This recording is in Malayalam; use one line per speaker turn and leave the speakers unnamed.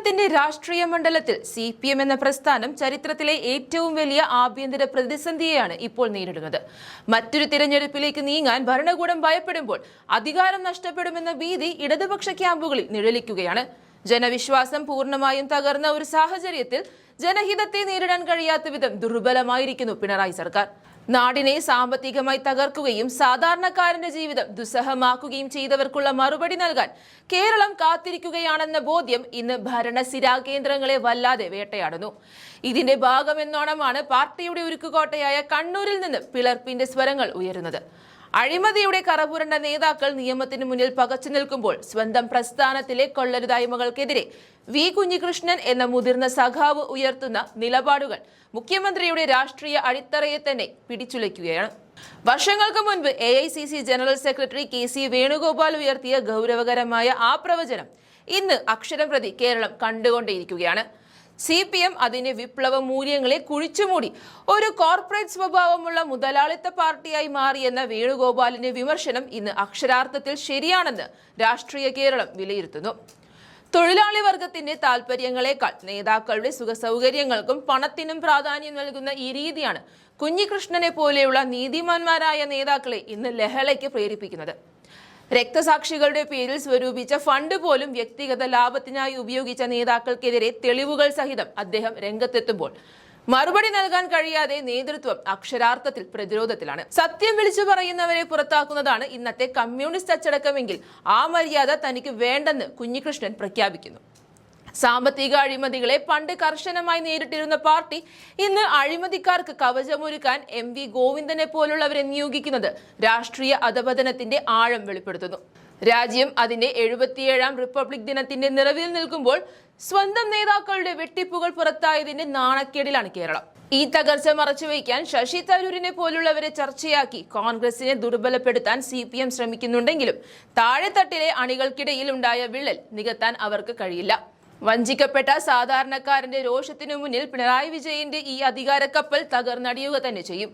കേരളത്തിന്റെ രാഷ്ട്രീയ മണ്ഡലത്തിൽ CPM എന്ന പ്രസ്ഥാനം ചരിത്രത്തിലെ ഏറ്റവും വലിയ ആഭ്യന്തര പ്രതിസന്ധിയെയാണ് ഇപ്പോൾ നേരിടുന്നത്. മറ്റൊരു തിരഞ്ഞെടുപ്പിലേക്ക് നീങ്ങാൻ ഭരണകൂടം ഭയപ്പെടുമ്പോൾ അധികാരം നഷ്ടപ്പെടുമെന്ന ഭീതി ഇടതുപക്ഷ ക്യാമ്പുകളിൽ നിഴലിക്കുകയാണ്. ജനവിശ്വാസം പൂർണ്ണമായും തകർന്ന ഒരു സാഹചര്യത്തിൽ ജനഹിതത്തെ നേരിടാൻ കഴിയാത്ത വിധം ദുർബലമായിരിക്കുന്നു പിണറായി സർക്കാർ. നാടിനെ സാമ്പത്തികമായി തകർക്കുകയും സാധാരണക്കാരന്റെ ജീവിതം ദുസ്സഹമാക്കുകയും ചെയ്തവർക്കുള്ള മറുപടി നൽകാൻ കേരളം കാത്തിരിക്കുകയാണെന്ന ബോധ്യം ഇന്ന് ഭരണസിരാ കേന്ദ്രങ്ങളെ വല്ലാതെ വേട്ടയാടുന്നു. ഇതിന്റെ ഭാഗമെന്നോണമാണ് പാർട്ടിയുടെ ഉരുക്കുകോട്ടയായ കണ്ണൂരിൽ നിന്ന് പിളർപ്പിന്റെ സ്വരങ്ങൾ ഉയരുന്നത്. അഴിമതിയുടെ കറപുരണ്ട നേതാക്കൾ നിയമത്തിന് മുന്നിൽ പകച്ചു നിൽക്കുമ്പോൾ സ്വന്തം പ്രസ്ഥാനത്തിലെ കൊള്ളരുതായ്മകൾക്കെതിരെ വി കുഞ്ഞികൃഷ്ണൻ എന്ന മുതിർന്ന സഖാവ് ഉയർത്തുന്ന നിലപാടുകൾ മുഖ്യമന്ത്രിയുടെ രാഷ്ട്രീയ അടിത്തറയെ തന്നെ പിടിച്ചുലയ്ക്കുകയാണ്. വർഷങ്ങൾക്ക് മുൻപ് AICC general secretary KC Venugopal ഉയർത്തിയ ഗൗരവകരമായ ആ പ്രവചനം ഇന്ന് അക്ഷരം പ്രതി കേരളം കണ്ടുകൊണ്ടേയിരിക്കുകയാണ്. CPM അതിന്റെ വിപ്ലവ മൂല്യങ്ങളെ കുഴിച്ചുമൂടി ഒരു കോർപ്പറേറ്റ് സ്വഭാവമുള്ള മുതലാളിത്ത പാർട്ടിയായി മാറിയെന്ന വേണുഗോപാലിന്റെ വിമർശനം ഇന്ന് അക്ഷരാർത്ഥത്തിൽ ശരിയാണെന്ന് രാഷ്ട്രീയ കേരളം വിലയിരുത്തുന്നു. തൊഴിലാളി വർഗത്തിന്റെ താൽപര്യങ്ങളെക്കാൾ നേതാക്കളുടെ സുഖസൗകര്യങ്ങൾക്കും പണത്തിനും പ്രാധാന്യം നൽകുന്ന ഈ രീതിയാണ് കുഞ്ഞികൃഷ്ണനെ പോലെയുള്ള നീതിമാന്മാരായ നേതാക്കളെ ഇന്ന് ലഹളയ്ക്ക് പ്രേരിപ്പിക്കുന്നത്. രക്തസാക്ഷികളുടെ പേരിൽ സ്വരൂപിച്ച ഫണ്ട് പോലും വ്യക്തിഗത ലാഭത്തിനായി ഉപയോഗിച്ച നേതാക്കൾക്കെതിരെ തെളിവുകൾ സഹിതം അദ്ദേഹം രംഗത്തെത്തുമ്പോൾ മറുപടി നൽകാൻ കഴിയാതെ നേതൃത്വം അക്ഷരാർത്ഥത്തിൽ പ്രതിരോധത്തിലാണ്. സത്യം വിളിച്ചു പറയുന്നവരെ പുറത്താക്കുന്നതാണ് ഇന്നത്തെ കമ്മ്യൂണിസ്റ്റ് അച്ചടക്കമെങ്കിൽ ആ മര്യാദ തനിക്ക് വേണ്ടെന്ന് കുഞ്ഞികൃഷ്ണൻ പ്രഖ്യാപിക്കുന്നു. സാമ്പത്തിക അഴിമതികളെ പണ്ട് കർശനമായി നേരിട്ടിരുന്ന പാർട്ടി ഇന്ന് അഴിമതിക്കാർക്ക് കവചമൊരുക്കാൻ MV ഗോവിന്ദനെ പോലുള്ളവരെ നിയോഗിക്കുന്നത് രാഷ്ട്രീയ അധപതനത്തിന്റെ ആഴം വെളിപ്പെടുത്തുന്നു. രാജ്യം അതിന്റെ 77ാം റിപ്പബ്ലിക് ദിനത്തിന്റെ നിറവിൽ നിൽക്കുമ്പോൾ സ്വന്തം നേതാക്കളുടെ വെട്ടിപ്പുകൾ പുറത്തായതിന്റെ നാണക്കേടിലാണ് കേരളം. ഈ തകർച്ച മറച്ചുവെക്കാൻ ശശി തരൂരിനെ പോലുള്ളവരെ ചർച്ചയാക്കി കോൺഗ്രസിനെ ദുർബലപ്പെടുത്താൻ CPM ശ്രമിക്കുന്നുണ്ടെങ്കിലും താഴെത്തട്ടിലെ അണികൾക്കിടയിൽ ഉണ്ടായ വിള്ളൽ നികത്താൻ അവർക്ക് കഴിയില്ല. വഞ്ചിക്കപ്പെട്ട സാധാരണക്കാരന്റെ രോഷത്തിനു മുന്നിൽ പിണറായി വിജയന്റെ ഈ അധികാര കപ്പൽ തകർന്നടിയുക തന്നെ ചെയ്യും.